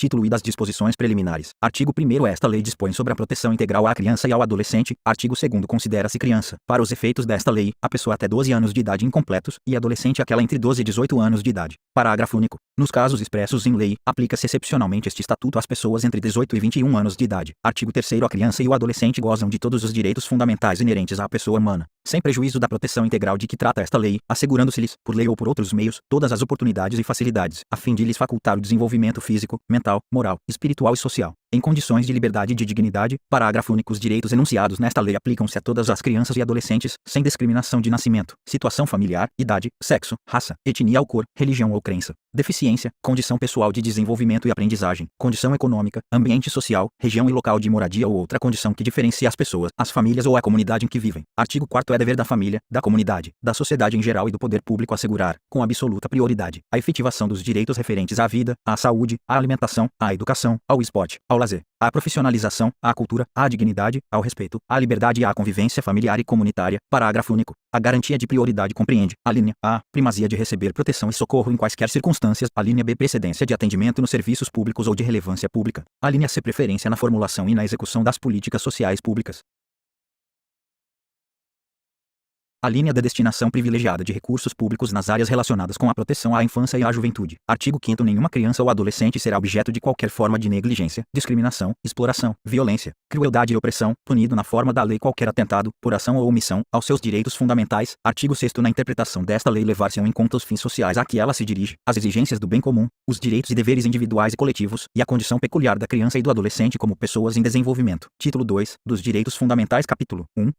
Título e das disposições preliminares. Artigo 1º. Esta lei dispõe sobre a proteção integral à criança e ao adolescente. Artigo 2º. Considera-se criança, para os efeitos desta lei, a pessoa até 12 anos de idade incompletos, e adolescente aquela entre 12 e 18 anos de idade. Parágrafo único. Nos casos expressos em lei, aplica-se excepcionalmente este estatuto às pessoas entre 18 e 21 anos de idade. Artigo 3º. A criança e o adolescente gozam de todos os direitos fundamentais inerentes à pessoa humana, sem prejuízo da proteção integral de que trata esta lei, assegurando-se-lhes, por lei ou por outros meios, todas as oportunidades e facilidades, a fim de lhes facultar o desenvolvimento físico, mental, moral, espiritual e social, em condições de liberdade e de dignidade. Parágrafo único. Os direitos enunciados nesta lei aplicam-se a todas as crianças e adolescentes, sem discriminação de nascimento, situação familiar, idade, sexo, raça, etnia ou cor, religião ou crença, deficiência, condição pessoal de desenvolvimento e aprendizagem, condição econômica, ambiente social, região e local de moradia ou outra condição que diferencie as pessoas, as famílias ou a comunidade em que vivem. Artigo 4º. É dever da família, da comunidade, da sociedade em geral e do poder público assegurar, com absoluta prioridade, a efetivação dos direitos referentes à vida, à saúde, à alimentação, à educação, ao esporte, ao lazer, à profissionalização, à cultura, à dignidade, ao respeito, à liberdade e à convivência familiar e comunitária. Parágrafo único. A garantia de prioridade compreende: a linha A, primazia de receber proteção e socorro em quaisquer circunstâncias; a linha B, precedência de atendimento nos serviços públicos ou de relevância pública; a linha C, preferência na formulação e na execução das políticas sociais públicas; a linha da destinação privilegiada de recursos públicos nas áreas relacionadas com a proteção à infância e à juventude. Artigo 5º. Nenhuma criança ou adolescente será objeto de qualquer forma de negligência, discriminação, exploração, violência, crueldade e opressão, punido na forma da lei qualquer atentado, por ação ou omissão, aos seus direitos fundamentais. Artigo 6º. Na interpretação desta lei levar-se-ão em conta os fins sociais a que ela se dirige, as exigências do bem comum, os direitos e deveres individuais e coletivos, e a condição peculiar da criança e do adolescente como pessoas em desenvolvimento. Título 2. Dos Direitos Fundamentais. Capítulo 1.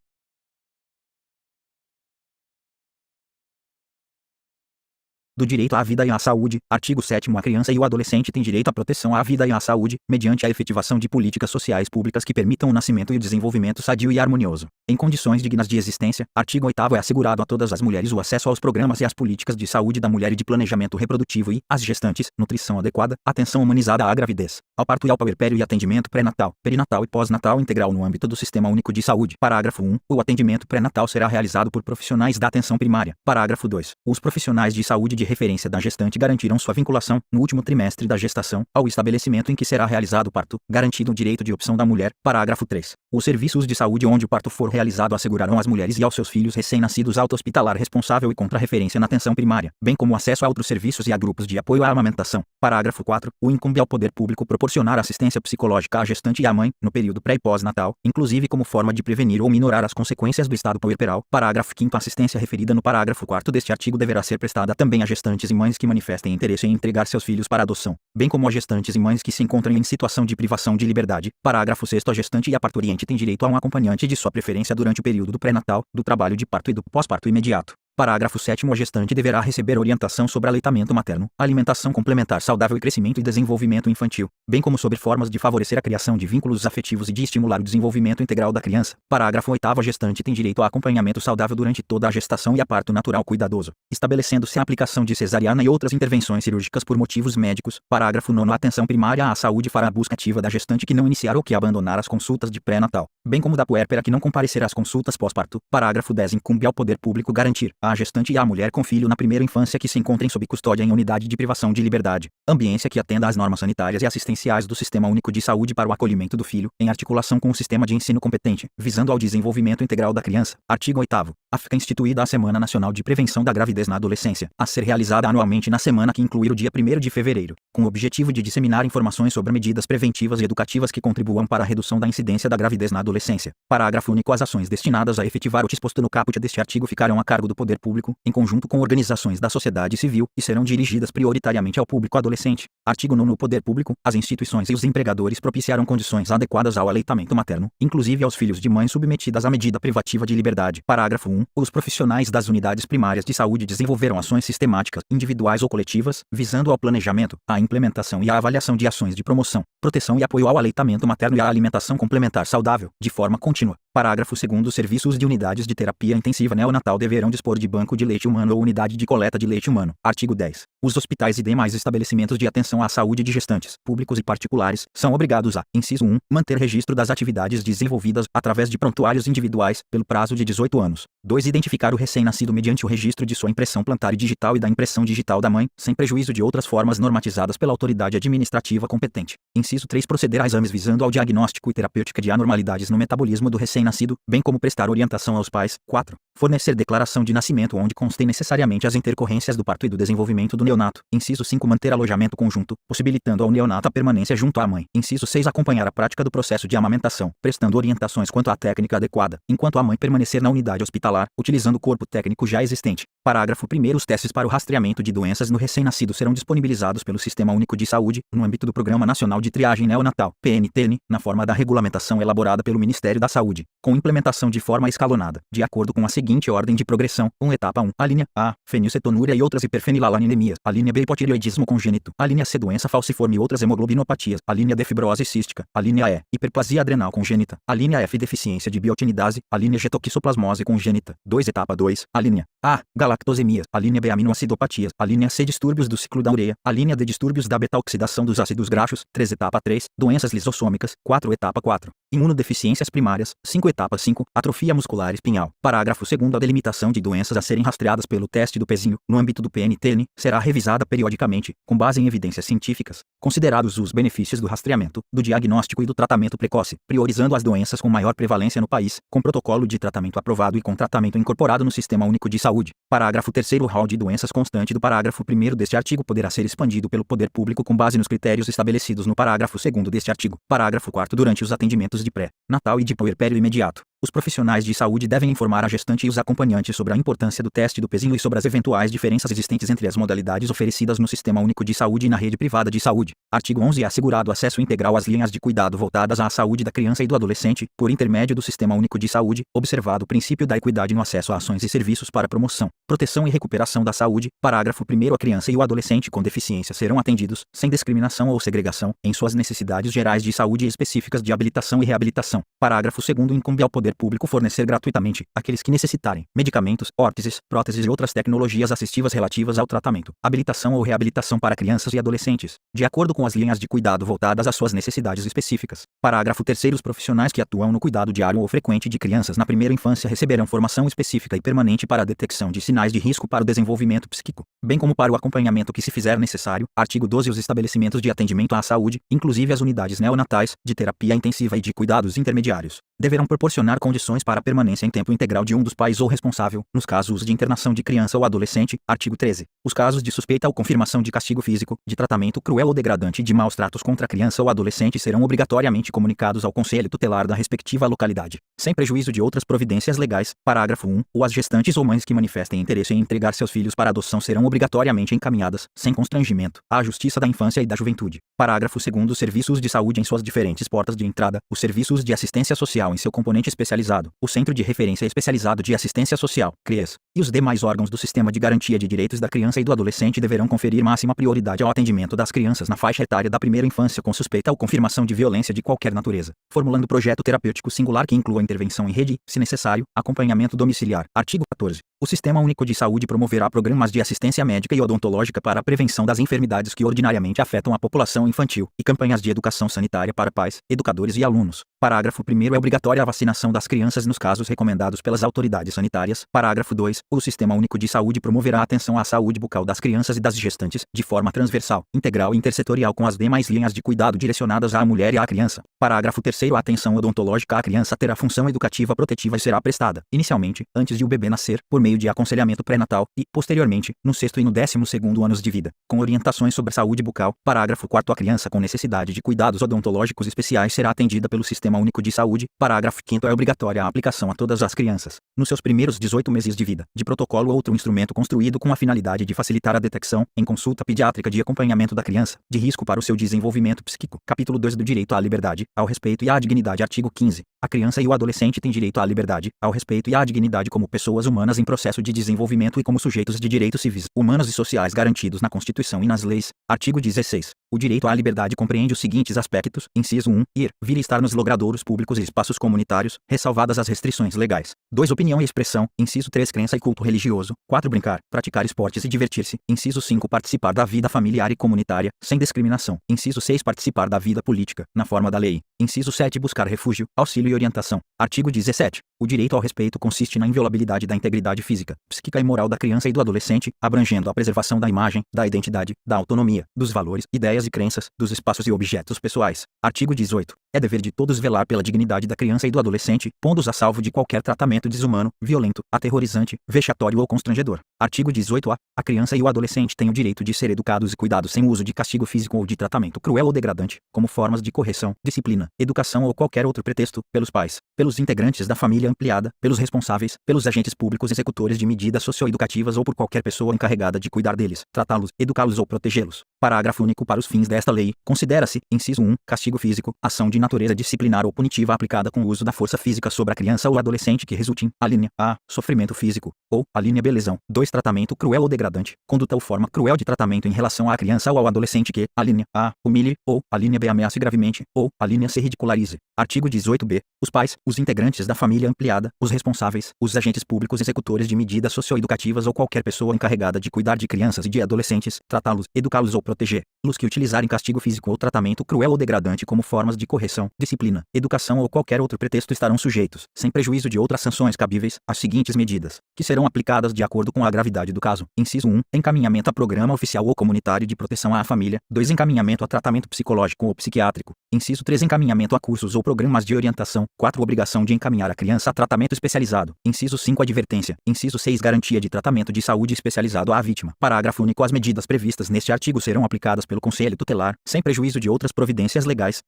Do direito à vida e à saúde. Artigo 7º. A criança e o adolescente têm direito à proteção à vida e à saúde, mediante a efetivação de políticas sociais públicas que permitam o nascimento e o desenvolvimento sadio e harmonioso, em condições dignas de existência. Artigo 8º. É assegurado a todas as mulheres o acesso aos programas e às políticas de saúde da mulher e de planejamento reprodutivo e, às gestantes, nutrição adequada, atenção humanizada à gravidez, ao parto e ao puerpério e atendimento pré-natal, perinatal e pós-natal integral no âmbito do Sistema Único de Saúde. Parágrafo 1. O atendimento pré-natal será realizado por profissionais da atenção primária. Parágrafo 2. Os profissionais de saúde de referência da gestante garantirão sua vinculação, no último trimestre da gestação, ao estabelecimento em que será realizado o parto, garantido o direito de opção da mulher. Parágrafo 3. Os serviços de saúde onde o parto for realizado assegurarão às mulheres e aos seus filhos recém-nascidos alta hospitalar responsável e contra-referência na atenção primária, bem como acesso a outros serviços e a grupos de apoio à amamentação. Parágrafo 4. O incumbe ao poder público proporcionar assistência psicológica à gestante e à mãe, no período pré e pós-natal, inclusive como forma de prevenir ou minorar as consequências do estado puerperal. Parágrafo 5º. A assistência referida no parágrafo 4º deste artigo deverá ser prestada também a gestantes e mães que manifestem interesse em entregar seus filhos para adoção, bem como a gestantes e mães que se encontrem em situação de privação de liberdade. Parágrafo 6º. A gestante e a parturiente têm direito a um acompanhante de sua preferência durante o período do pré-natal, do trabalho de parto e do pós-parto imediato. Parágrafo 7º. A gestante deverá receber orientação sobre aleitamento materno, alimentação complementar saudável e crescimento e desenvolvimento infantil, bem como sobre formas de favorecer a criação de vínculos afetivos e de estimular o desenvolvimento integral da criança. Parágrafo 8º. A gestante tem direito a acompanhamento saudável durante toda a gestação e a parto natural cuidadoso, estabelecendo-se a aplicação de cesariana e outras intervenções cirúrgicas por motivos médicos. Parágrafo 9º. A atenção primária à saúde fará a busca ativa da gestante que não iniciar ou que abandonar as consultas de pré-natal, bem como da puérpera que não comparecer às consultas pós-parto. Parágrafo 10º. Incumbe ao poder público garantir à gestante e à mulher com filho na primeira infância que se encontrem sob custódia em unidade de privação de liberdade, ambiência que atenda às normas sanitárias e assistenciais do Sistema Único de Saúde para o acolhimento do filho, em articulação com o sistema de ensino competente, visando ao desenvolvimento integral da criança. Artigo 8º. Fica instituída a Semana Nacional de Prevenção da Gravidez na Adolescência, a ser realizada anualmente na semana que incluir o dia 1º de fevereiro, com o objetivo de disseminar informações sobre medidas preventivas e educativas que contribuam para a redução da incidência da gravidez na adolescência. Parágrafo único. As ações destinadas a efetivar o disposto no caput deste artigo ficarão a cargo do poder público, em conjunto com organizações da sociedade civil, e serão dirigidas prioritariamente ao público adolescente. Artigo 9º. O poder público, as instituições e os empregadores propiciarão condições adequadas ao aleitamento materno, inclusive aos filhos de mães submetidas à medida privativa de liberdade. Parágrafo 1. Os profissionais das unidades primárias de saúde desenvolverão ações sistemáticas, individuais ou coletivas, visando ao planejamento, à implementação e à avaliação de ações de promoção, proteção e apoio ao aleitamento materno e à alimentação complementar saudável, de forma contínua. Parágrafo 2º. Serviços de unidades de terapia intensiva neonatal deverão dispor de banco de leite humano ou unidade de coleta de leite humano. Artigo 10. Os hospitais e demais estabelecimentos de atenção à saúde de gestantes, públicos e particulares, são obrigados a, inciso 1, manter registro das atividades desenvolvidas, através de prontuários individuais, pelo prazo de 18 anos. 2. Identificar o recém-nascido mediante o registro de sua impressão plantar e digital e da impressão digital da mãe, sem prejuízo de outras formas normatizadas pela autoridade administrativa competente. Inciso 3. Proceder a exames visando ao diagnóstico e terapêutica de anormalidades no metabolismo do recém-nascido, bem como prestar orientação aos pais. 4. Fornecer declaração de nascimento onde constem necessariamente as intercorrências do parto e do desenvolvimento do neonato. Inciso 5. Manter alojamento conjunto, possibilitando ao neonato a permanência junto à mãe. Inciso 6. Acompanhar a prática do processo de amamentação, prestando orientações quanto à técnica adequada, enquanto a mãe permanecer na unidade hospitalar, utilizando o corpo técnico já existente. Parágrafo 1º. Os testes para o rastreamento de doenças no recém-nascido serão disponibilizados pelo Sistema Único de Saúde, no âmbito do Programa Nacional de Triagem Neonatal, PNTN, na forma da regulamentação elaborada pelo Ministério da Saúde, com implementação de forma escalonada, de acordo com a seguinte ordem de progressão: Etapa 1. A linha A, fenilcetonúria e outras hiperfenilalanemias. A linha B, hipotireoidismo congênito. A linha C, doença falciforme e outras hemoglobinopatias. A linha D, fibrose cística. A linha E, hiperplasia adrenal congênita. A linha F, deficiência de biotinidase. A linha G, toxoplasmose congênita. 2. Etapa 2. A linha A, galactosemias. A linha B, aminoacidopatias. A linha C, distúrbios do ciclo da ureia. A linha D, distúrbios da beta-oxidação dos ácidos graxos. 3. Etapa 3. Doenças lisossômicas. 4. Etapa 4. Imunodeficiências primárias. 5. Etapa 5. Atrofia muscular espinhal. Parágrafo 2º. A delimitação de doenças a serem rastreadas pelo teste do pezinho, no âmbito do PNTN, será revisada periodicamente, com base em evidências científicas, considerados os benefícios do rastreamento, do diagnóstico e do tratamento precoce, priorizando as doenças com maior prevalência no país, com protocolo de tratamento aprovado e com tratamento incorporado no Sistema Único de Saúde. Parágrafo 3º. O rol de doenças constante do parágrafo 1º deste artigo poderá ser expandido pelo poder público com base nos critérios estabelecidos no parágrafo 2º deste artigo. Parágrafo 4º. Durante os atendimentos de pré-natal e de puerpério imediato, os profissionais de saúde devem informar a gestante e os acompanhantes sobre a importância do teste do pezinho e sobre as eventuais diferenças existentes entre as modalidades oferecidas no Sistema Único de Saúde e na rede privada de saúde. Artigo 11. É assegurado acesso integral às linhas de cuidado voltadas à saúde da criança e do adolescente, por intermédio do Sistema Único de Saúde, observado o princípio da equidade no acesso a ações e serviços para promoção, proteção e recuperação da saúde. Parágrafo 1º. A criança e o adolescente com deficiência serão atendidos, sem discriminação ou segregação, em suas necessidades gerais de saúde e específicas de habilitação e reabilitação. Parágrafo 2º. Incumbe ao poder público fornecer gratuitamente, àqueles que necessitarem, medicamentos, órteses, próteses e outras tecnologias assistivas relativas ao tratamento, habilitação ou reabilitação para crianças e adolescentes, de acordo com as linhas de cuidado voltadas às suas necessidades específicas. Parágrafo 3º. Os profissionais que atuam no cuidado diário ou frequente de crianças na primeira infância receberão formação específica e permanente para a detecção de sinais de risco para o desenvolvimento psíquico, bem como para o acompanhamento que se fizer necessário. Artigo 12. Os estabelecimentos de atendimento à saúde, inclusive as unidades neonatais, de terapia intensiva e de cuidados intermediários, deverão proporcionar condições para a permanência em tempo integral de um dos pais ou responsável, nos casos de internação de criança ou adolescente. Artigo 13. Os casos de suspeita ou confirmação de castigo físico, de tratamento cruel ou degradante e de maus tratos contra a criança ou adolescente serão obrigatoriamente comunicados ao conselho tutelar da respectiva localidade, sem prejuízo de outras providências legais. Parágrafo 1. Ou as gestantes ou mães que manifestem interesse em entregar seus filhos para adoção serão obrigatoriamente encaminhadas, sem constrangimento, à Justiça da Infância e da Juventude. Parágrafo 2º. Os serviços de saúde em suas diferentes portas de entrada, os serviços de assistência social em seu componente especializado, o Centro de Referência Especializado de Assistência Social, CREAS, e os demais órgãos do Sistema de Garantia de Direitos da Criança e do Adolescente deverão conferir máxima prioridade ao atendimento das crianças na faixa etária da primeira infância com suspeita ou confirmação de violência de qualquer natureza, formulando projeto terapêutico singular que inclua intervenção em rede, se necessário, acompanhamento domiciliar. Artigo 14. O Sistema Único de Saúde promoverá programas de assistência médica e odontológica para a prevenção das enfermidades que ordinariamente afetam a população infantil, e campanhas de educação sanitária para pais, educadores e alunos. Parágrafo 1º. É obrigatória a vacinação das crianças nos casos recomendados pelas autoridades sanitárias. Parágrafo 2. O Sistema Único de Saúde promoverá a atenção à saúde bucal das crianças e das gestantes, de forma transversal, integral e intersetorial com as demais linhas de cuidado direcionadas à mulher e à criança. Parágrafo 3º. A atenção odontológica à criança terá função educativa protetiva e será prestada, inicialmente, antes de o bebê nascer, por meio de aconselhamento pré-natal e, posteriormente, no 6º e no 12º anos de vida, com orientações sobre a saúde bucal. Parágrafo 4º. A criança com necessidade de cuidados odontológicos especiais será atendida pelo Sistema Único de Saúde. Parágrafo 5º. É obrigatória a aplicação a todas as crianças, nos seus primeiros 18 meses de vida, de protocolo ou outro instrumento construído com a finalidade de facilitar a detecção, em consulta pediátrica de acompanhamento da criança, de risco para o seu desenvolvimento psíquico. Capítulo 2 do Direito à Liberdade, ao Respeito e à Dignidade. Artigo 15. A criança e o adolescente têm direito à liberdade, ao respeito e à dignidade como pessoas humanas em processo de desenvolvimento e como sujeitos de direitos civis, humanos e sociais garantidos na Constituição e nas leis. Artigo 16. O direito à liberdade compreende os seguintes aspectos: inciso 1, ir, vir e estar nos logradouros públicos e espaços comunitários, ressalvadas as restrições legais. 2, opinião e expressão. Inciso 3, crença e culto religioso. 4, brincar, praticar esportes e divertir-se. Inciso 5, participar da vida familiar e comunitária, sem discriminação. Inciso 6, participar da vida política, na forma da lei. Inciso 7, buscar refúgio, auxílio e orientação. Artigo 17. O direito ao respeito consiste na inviolabilidade da integridade física, psíquica e moral da criança e do adolescente, abrangendo a preservação da imagem, da identidade, da autonomia, dos valores, ideias e crenças, dos espaços e objetos pessoais. Artigo 18. É dever de todos velar pela dignidade da criança e do adolescente, pondo-os a salvo de qualquer tratamento desumano, violento, aterrorizante, vexatório ou constrangedor. Artigo 18-A. A criança e o adolescente têm o direito de ser educados e cuidados sem uso de castigo físico ou de tratamento cruel ou degradante, como formas de correção, disciplina, educação ou qualquer outro pretexto, pelos pais, pelos integrantes da família ampliada, pelos responsáveis, pelos agentes públicos executores de medidas socioeducativas ou por qualquer pessoa encarregada de cuidar deles, tratá-los, educá-los ou protegê-los. Parágrafo único. Para os fins desta lei, considera-se, inciso 1, castigo físico, ação de natureza disciplinar ou punitiva aplicada com o uso da força física sobre a criança ou adolescente que resulte em, alínea A, sofrimento físico, ou, alínea B, lesão. 2, tratamento cruel ou degradante, conduta ou forma cruel de tratamento em relação à criança ou ao adolescente que, alínea A, humilhe, ou, alínea B, ameace gravemente, ou, alínea C, ridicularize. Artigo 18-B. Os pais, os integrantes da família ampliada, os responsáveis, os agentes públicos executores de medidas socioeducativas ou qualquer pessoa encarregada de cuidar de crianças e de adolescentes, tratá-los, educá-los ou protegê-los que utilizarem castigo físico ou tratamento cruel ou degradante como formas de correção, disciplina, educação ou qualquer outro pretexto estarão sujeitos, sem prejuízo de outras sanções cabíveis, às seguintes medidas, que serão aplicadas de acordo com a gravidade do caso. Inciso 1. Encaminhamento a programa oficial ou comunitário de proteção à família. 2. Encaminhamento a tratamento psicológico ou psiquiátrico. Inciso 3. Encaminhamento a cursos ou programas de orientação. 4. Obrigação de encaminhar a criança a tratamento especializado. Inciso 5. Advertência. Inciso 6. Garantia de tratamento de saúde especializado à vítima. Parágrafo único. As medidas previstas neste artigo serão aplicadas pelo Conselho Tutelar, sem prejuízo de outras providências legais,